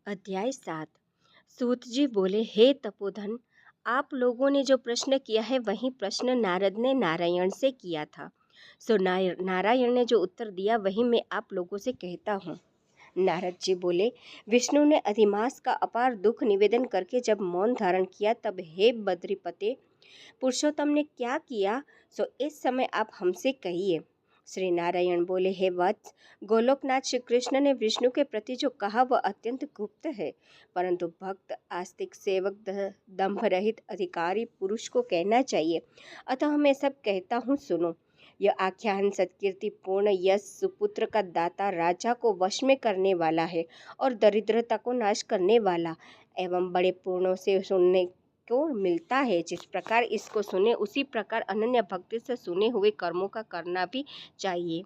अध्याय 7। सूत जी बोले, हे तपोधन, आप लोगों ने जो प्रश्न किया है वही प्रश्न नारद ने नारायण से किया था। सो नारायण ने जो उत्तर दिया वही मैं आप लोगों से कहता हूँ। नारद जी बोले, विष्णु ने अधिमास का अपार दुख निवेदन करके जब मौन धारण किया तब हे बद्रीपते, पुरुषोत्तम ने क्या किया सो इस समय आप हमसे कहिए। श्री नारायण बोले, हे वत्स, गोलोकनाथ श्री कृष्ण ने विष्णु के प्रति जो कहा वह अत्यंत गुप्त है, परंतु भक्त आस्तिक सेवक दंभ रहित अधिकारी पुरुष को कहना चाहिए। अतः मैं सब कहता हूँ, सुनो। यह आख्यान सत्कीर्ति पूर्ण यश सुपुत्र का दाता राजा को वश में करने वाला है और दरिद्रता को नाश करने वाला एवं बड़े पूर्णों से सुनने को मिलता है। जिस प्रकार इसको सुने उसी प्रकार अनन्य भक्ति से सुने हुए कर्मों का करना भी चाहिए।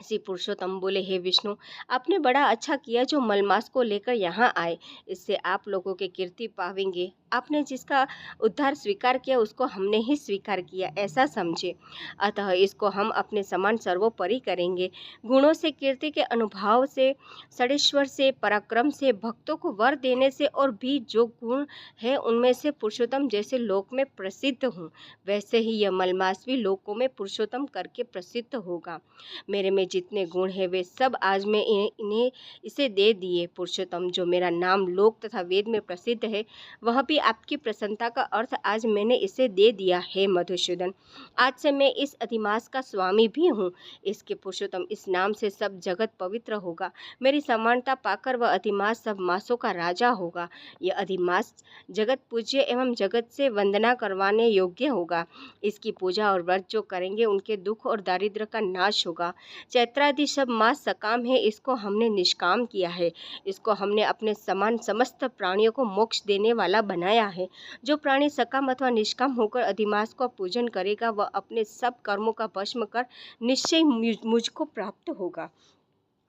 श्री पुरुषोत्तम बोले, हे विष्णु, आपने बड़ा अच्छा किया जो मलमास को लेकर यहाँ आए। इससे आप लोगों के कीर्ति पावेंगे। आपने जिसका उद्धार स्वीकार किया उसको हमने ही स्वीकार किया, ऐसा समझे। अतः इसको हम अपने समान सर्वोपरि करेंगे। गुणों से, कीर्ति के अनुभव से, षडेश्वर से, पराक्रम से, भक्तों को वर देने से और भी जो गुण है उनमें से पुरुषोत्तम जैसे लोक में प्रसिद्ध हूँ, वैसे ही यह मलमास भी लोकों में पुरुषोत्तम करके प्रसिद्ध होगा। मेरे में जितने गुण हैं वे सब आज मैं इन्हें इसे दे दिए। पुरुषोत्तम, जो मेरा नाम लोक तथा वेद में प्रसिद्ध है, वह भी आपकी प्रसन्नता का अर्थ आज मैंने इसे दे दिया है। मधुसूदन, आज से मैं इस अधिमास का स्वामी भी हूँ। इसके पुरुषोत्तम इस नाम से सब जगत पवित्र होगा। मेरी समानता पाकर वह अधिमास सब मासों का राजा होगा। यह अधिमास जगत पूज्य एवं जगत से वंदना करवाने योग्य होगा। इसकी पूजा और व्रत जो करेंगे उनके दुख और दारिद्र्य का नाश होगा। चैत्रादि सब मास सकाम है, इसको हमने निष्काम किया है। इसको हमने अपने समान समस्त प्राणियों को मोक्ष देने वाला बनाया है। जो प्राणी सकाम अथवा निष्काम होकर अधिमास को पूजन करेगा वह अपने सब कर्मों का भस्म कर निश्चय मुझको प्राप्त होगा।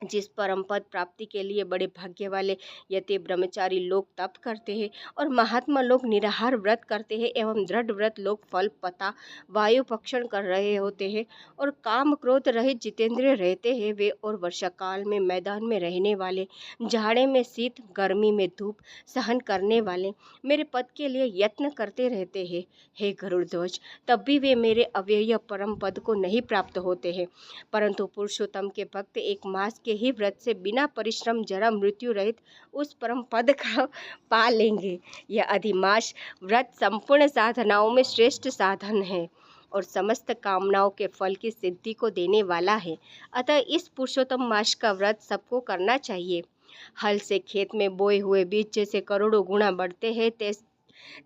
जिस परम पद प्राप्ति के लिए बड़े भाग्य वाले यति ब्रह्मचारी लोग तप करते हैं और महात्मा लोग निराहार व्रत करते हैं एवं दृढ़ व्रत लोग फल पता वायु भक्षण कर रहे होते हैं और काम क्रोध रहित जितेंद्रिय रहते हैं, वे और वर्षा काल में मैदान में रहने वाले, जाड़े में शीत, गर्मी में धूप सहन करने वाले मेरे पद के लिए यत्न करते रहते हैं। हे गरुड़ ध्वज, तब भी वे मेरे अव्यय परम पद को नहीं प्राप्त होते हैं, परंतु पुरुषोत्तम के भक्त एक मास के ही व्रत से बिना परिश्रम जरा मृत्यु रहित उस परम पद का पा लेंगे। यह अधिमास व्रत संपूर्ण साधनाओं में श्रेष्ठ साधन है और समस्त कामनाओं के फल की सिद्धि को देने वाला है। अतः इस पुरुषोत्तम मास का व्रत सबको करना चाहिए। हल से खेत में बोए हुए बीज जैसे करोड़ों गुना बढ़ते हैं,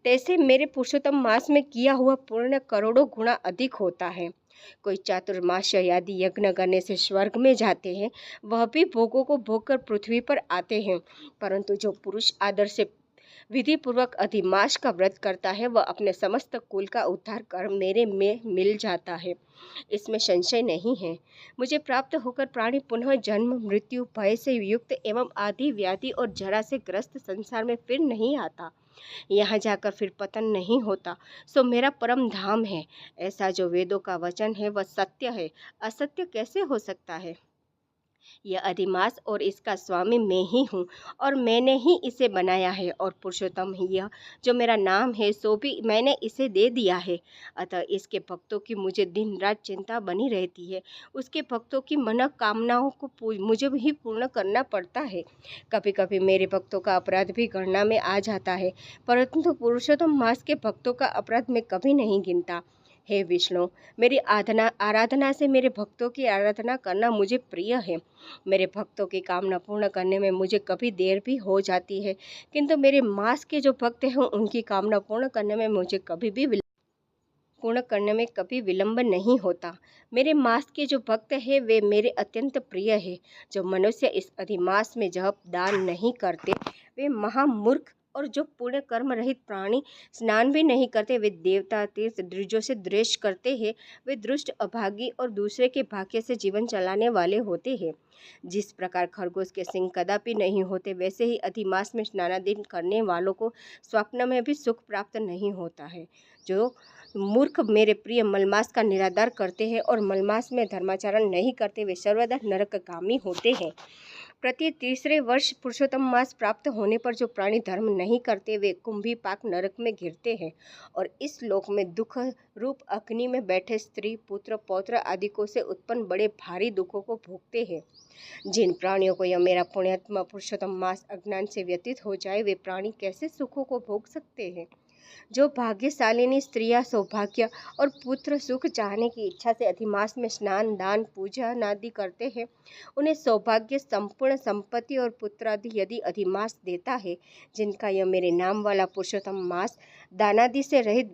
तैसे मेरे पुरुषोत्तम मास में किया हुआ पुण्य करोड़ों गुना अधिक होता है। कोई चातुर्मास्य आदि यज्ञ करने से स्वर्ग में जाते हैं, वह भी भोगों को भोग कर पृथ्वी पर आते हैं, परंतु जो पुरुष आदर से विधि पूर्वक अधिमास का व्रत करता है वह अपने समस्त कुल का उद्धार कर मेरे में मिल जाता है, इसमें संशय नहीं है। मुझे प्राप्त होकर प्राणी पुनः जन्म मृत्यु भय से युक्त एवं आदि व्याधि और जरा से ग्रस्त संसार में फिर नहीं आता। यहाँ जाकर फिर पतन नहीं होता, सो मेरा परम धाम है। ऐसा जो वेदों का वचन है वह सत्य है, असत्य कैसे हो सकता है। यह अधिमास और इसका स्वामी मैं ही हूँ और मैंने ही इसे बनाया है, और पुरुषोत्तम ही यह जो मेरा नाम है सो भी मैंने इसे दे दिया है। अतः इसके भक्तों की मुझे दिन रात चिंता बनी रहती है। उसके भक्तों की मनोकामनाओं को मुझे ही पूर्ण करना पड़ता है। कभी कभी मेरे भक्तों का अपराध भी गणना में आ जाता है, परंतु पुरुषोत्तम मास के भक्तों का अपराध मैं कभी नहीं गिनता। हे विष्णु, मेरी आराधना से मेरे भक्तों की आराधना करना मुझे प्रिय है। मेरे भक्तों की कामना पूर्ण करने में मुझे कभी देर भी हो जाती है, किंतु मेरे मास के जो भक्त हैं उनकी कामना पूर्ण करने में मुझे कभी विलंब नहीं होता। मेरे मास के जो भक्त हैं वे मेरे अत्यंत प्रिय है। जो मनुष्य इस अधिमास में जप दान नहीं करते वे महामूर्ख, और जो पुण्य कर्म रहित प्राणी स्नान भी नहीं करते वे देवता तीर्थ द्विजों से द्वेष करते हैं, वे दुष्ट अभागी और दूसरे के भाग्य से जीवन चलाने वाले होते हैं। जिस प्रकार खरगोश के सिंह कदापि नहीं होते, वैसे ही अधिमास में स्नानादि करने वालों को स्वप्न में भी सुख प्राप्त नहीं होता है। जो मूर्ख मेरे प्रिय मलमास का निरादर करते हैं और मलमास में धर्माचरण नहीं करते, वे सर्वदा नरकगामी होते हैं। प्रति तीसरे वर्ष पुरुषोत्तम मास प्राप्त होने पर जो प्राणी धर्म नहीं करते वे कुंभीपाक नरक में गिरते हैं और इस लोक में दुख रूप अग्नि में बैठे स्त्री पुत्र पौत्र आदि को से उत्पन्न बड़े भारी दुखों को भोगते हैं। जिन प्राणियों को यह मेरा पुण्यात्मा पुरुषोत्तम मास अज्ञान से व्यतीत हो जाए वे प्राणी कैसे सुखों को भोग सकते हैं। जो भाग्यशालिनी स्त्रियां सौभाग्य और पुत्र सुख चाहने की इच्छा से अधिमास में स्नान दान पूजा आदि करते हैं उन्हें सौभाग्य संपूर्ण संपत्ति और पुत्रादि यदि अधिमास देता है। जिनका यह मेरे नाम वाला पुरुषोत्तम मास दानादि से रहित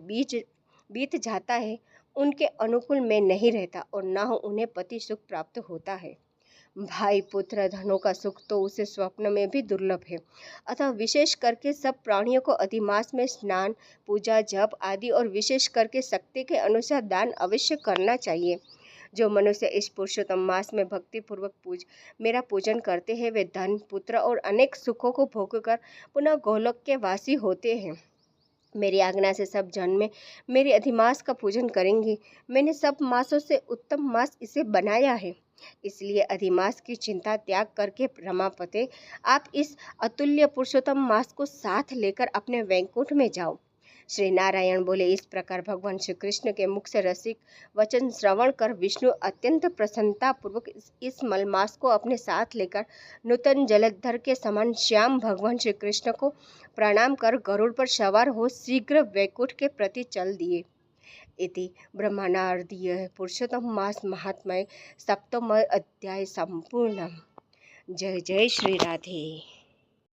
बीत जाता है उनके अनुकूल में नहीं रहता और न उन्हें पति सुख प्राप्त होता है। भाई पुत्र धनों का सुख तो उसे स्वप्न में भी दुर्लभ है। अतः विशेष करके सब प्राणियों को अधिमास में स्नान पूजा जप आदि और विशेष करके शक्ति के अनुसार दान अवश्य करना चाहिए। जो मनुष्य इस पुरुषोत्तम मास में भक्ति पूर्वक मेरा पूजन करते हैं वे धन पुत्र और अनेक सुखों को भोगकर पुनः गोलोक के वासी होते हैं। मेरी आज्ञा से सब जन्म मेरे अधिमास का पूजन करेंगे। मैंने सब मासों से उत्तम मास इसे बनाया है। इसलिए अधिमास की चिंता त्याग करके रमापते आप इस अतुल्य पुरुषोत्तम मास को साथ लेकर अपने वैकुंठ में जाओ। श्री नारायण बोले। इस प्रकार भगवान श्री कृष्ण के मुख से रसिक वचन श्रवण कर विष्णु अत्यंत प्रसन्नता पूर्वक इस मलमास को अपने साथ लेकर नूतन जलधर के समान श्याम भगवान श्री कृष्ण को प्रणाम कर गरुड़ पर सवार हो शीघ्र वैकुंठ के प्रति चल दिए। इति ब्रह्मणार्दीय पुरुषोत्तम मास महात्म्य सप्तम अध्याय संपूर्ण। जय जय श्री राधे।